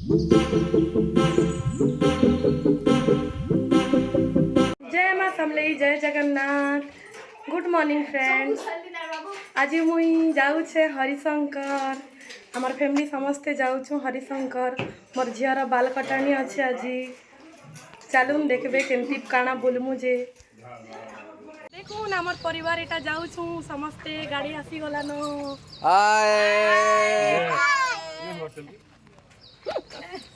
जय माँ समलेई, जय जगन्नाथ। Good morning friends. आज मुई जाऊे हरिशंकर, आमर फैमिली समस्ते जाऊँ हरिशंकर। मोर झीर बाल कटाणी अच्छे आज। चलून देखबे केमती काना बोलमु जे। देखून आमर परिवार एटा जाऊँ समस्ते, गाड़ी आसी गलान।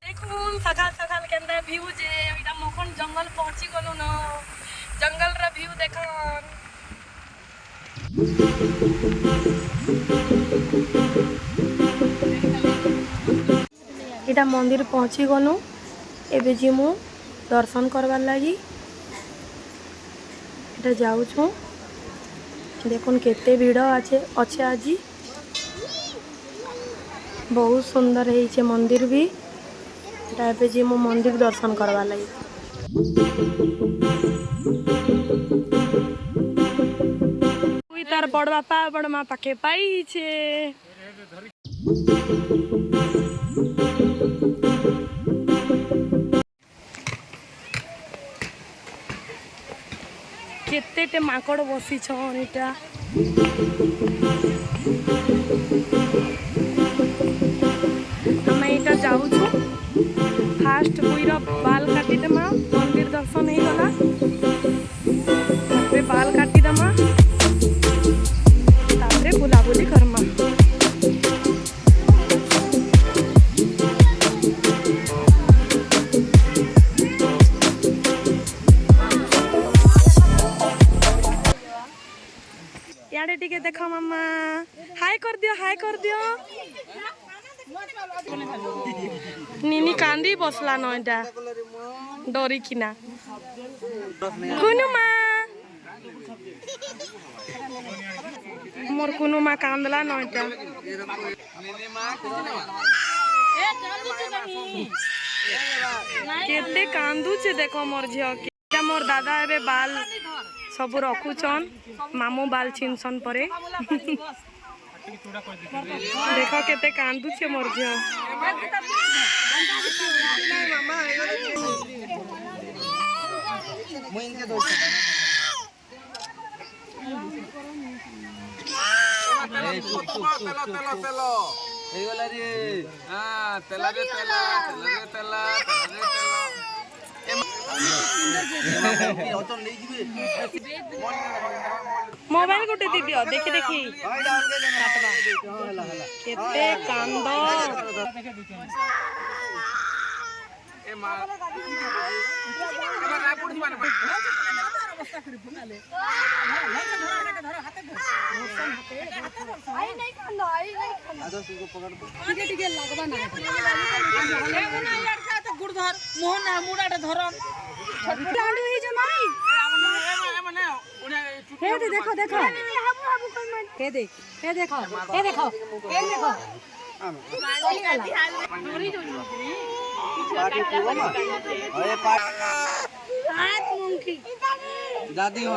देखून सकाल सकाल केंदा व्यू जे एटा मोखन जंगल पहुंची गलु न। जंगल रा व्यू देखन। एटा मंदिर पहुंची गलु। एबे जिमु दर्शन करवार लगी। एटा जाऊँ। देखुन केते भीड़ अच्छे आज। बहुत सुंदर है मंदिर भी। एटा जी मु मंदिर दर्शन करवा लगी। तार बड़ बापा बड़ माँ पाखे पाई छे। केते माकड़ बसी छन। एटा आम जाऊँ फास्ट बुईर बाल काटिदेमा। मंदिर दर्शन हो गला। बाल काटिदेमा तापरे बुलाबुली करमा। याडे टिके देख मामा। हाय कर दियो, हाय कर दियो। निनी कांदी बसला न। एटा डरी किना। कुनु माँ मोर कुनु माँ कांदला न। एटा केते कांदुचे देखो मोर झियो के। मोर दादा एबे बाल सब रखुचन। मामू बाल छिनसन परे। देखो केते कांदुचे मोर झियो। मोबाइल गोटे दी दियो देखी देखी। केते कांद। देखो देखो हे देख, हे देखो, हे देखो, हे देखो। दादी हो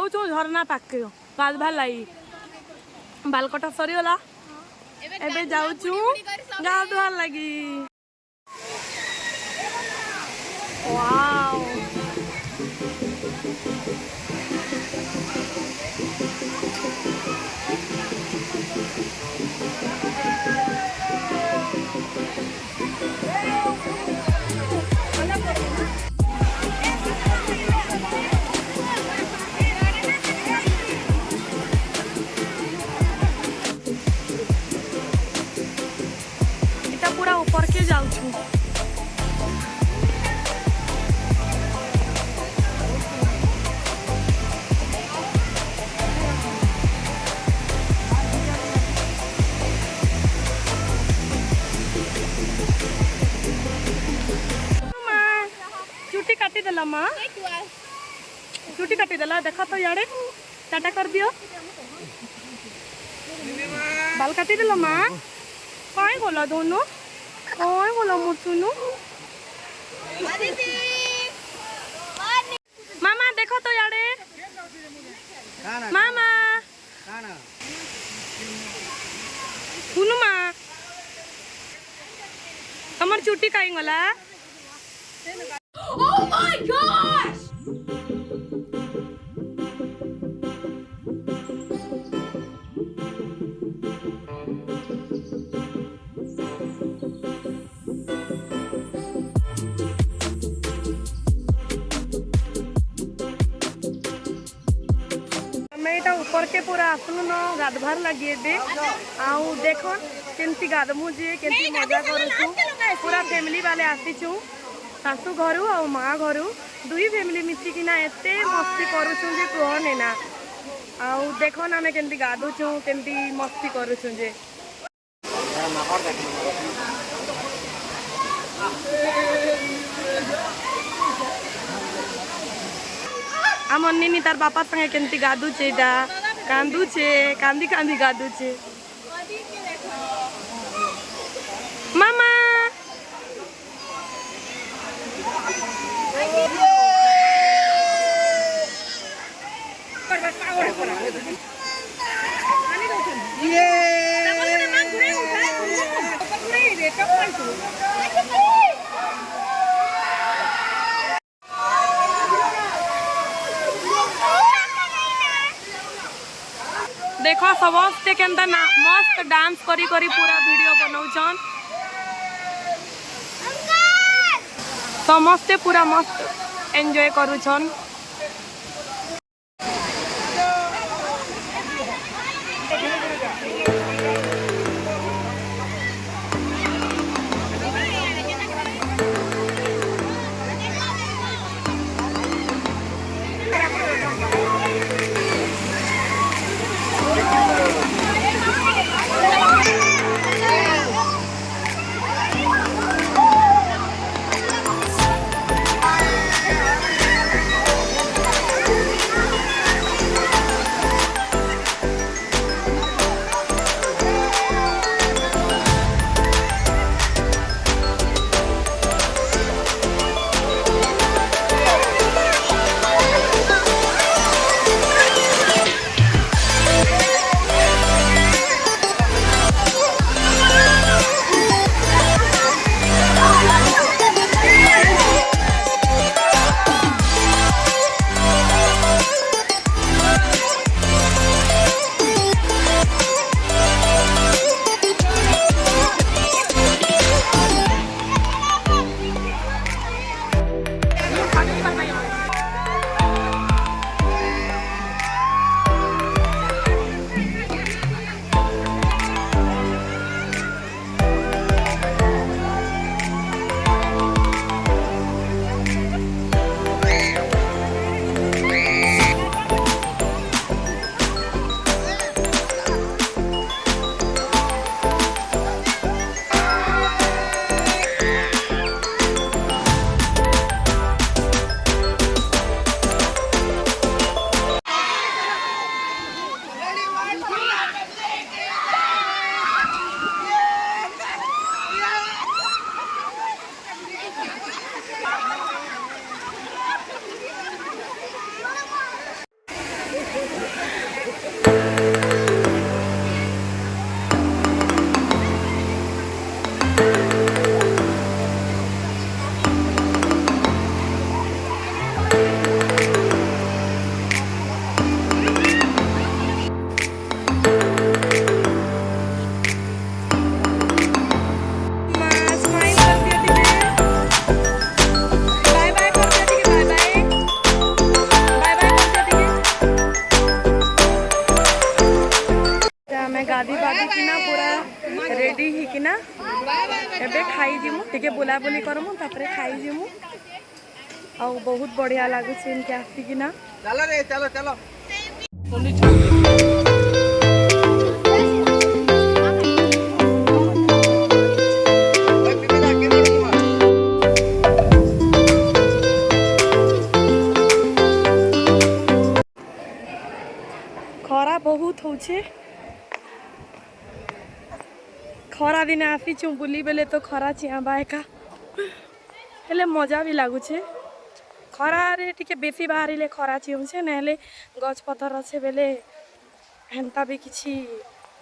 जाऊँ झरना पाखे गाधवा लाई। बालकटा सरीगला। एबे जाऊँ गाधवा लगी। वाओ पूरा ऊपर के जाऊँ। चुटी काटी देला माँ। चुटी काटी देला। देखा तो यारे टाटा कर दियो। बाल काटी दिल माँ कहीं गला दोनों कहीं गला मुचुनु मामा देखो तो यारे मामा सुनु माँ तमर चुट्टी कहीं गला Oh my gosh! ऊपर के पूरा आसनु न गाधवार लगे दे आउ देखो केमती गाधमु जे केमती मजा करू पूरा फैमिली वाले आसीचु सासू घर और माँ घर दुई फैमिली मिसिकिना एते मस्ती करूछु जे कहने ना आउ देखो ना आम केमती गाधुचु केमती मस्ती करूछु जे आम निनी तार बापा संगे केमती गाधुचे कांदुचे कांदी कांदी गाधुचे मामा देखो समस्ते केंता मस्त डांस करी करी पूरा वीडियो बनाउछन समस्ते पूरा मस्त एंजॉय करूछन गाधी बाधी किना पूरा रेडी ही किना एबे खाई जिमु टिके बुला बुली करमु तापरे खाई जिमु आ बहुत बढ़िया लागु छै इनके आसी किना चलो रे चलो चलो खरा बहुत होछे खरा दिन आसीचु बुली बेले तो खरा चिआबा एका हेले मजा भी लगुचे खरारे टिके बेसी बाहरिले खरा चिउछे नहेले गछ पतर अच्छे बेले हेन्ता भी किछि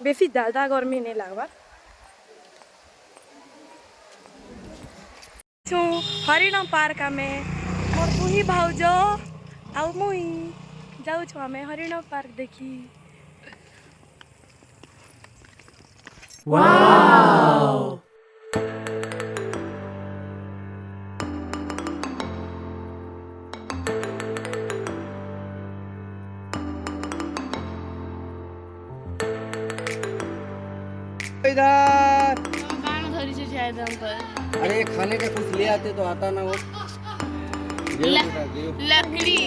बेसी ज्यादा गर्मी नहीं लगवा हरिण पार्क आमे मोर दुही भाउज आउ मुई जाऊँ आमे हरिण पार्क देखी वाओ इधर धरी से शायद हम पर अरे खाने का कुछ ले आते तो आता ना वो लकड़ी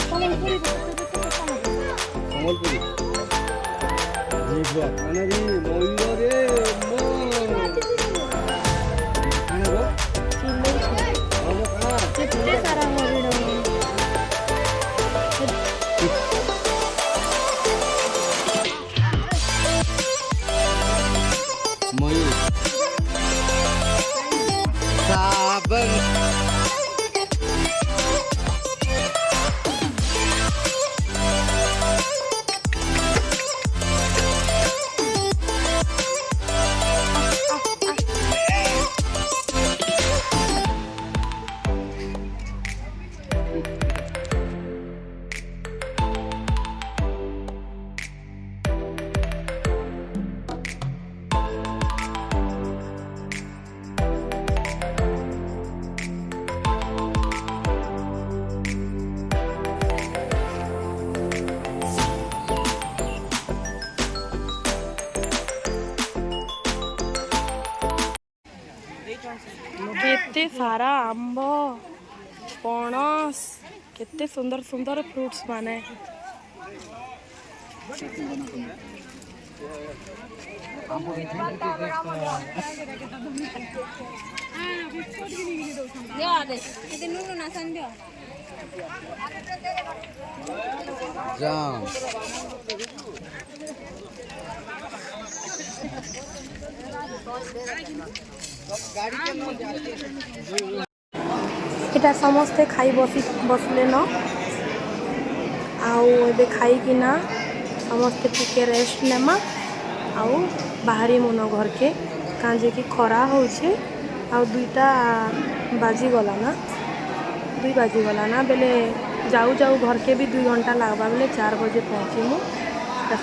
सम्बलपुरी जीवा खाना भी मोइलो रे मो खाना वो हम कहां कितने सारा हरिण मयूर साबन केते सारा आंब पणस केते सुंदर सुंदर फ्रूट्स माने जाम इटा समस्ते खाई बसले न आउ एबे खाई कि ना समस्ते टिके रेस्ट नेमा आउ बाहरी मन घर के काजे कि खरा होचे आउ 2टा बाजी गला ना 2 बाजी गला ना बेले जाऊ जाऊ घर के भी 2 घंटा लगवा बेले 4 बजे पहुँचीमु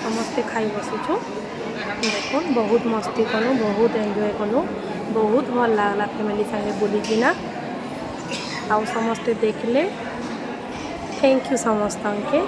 समस्ते खाई बसीचु देखो बहुत मस्ती कलु बहुत एंजॉय कलु बहुत भल लागला फैमिली संगे बुलिकिना आउ समस्ते देखले थैंक यू समस्त के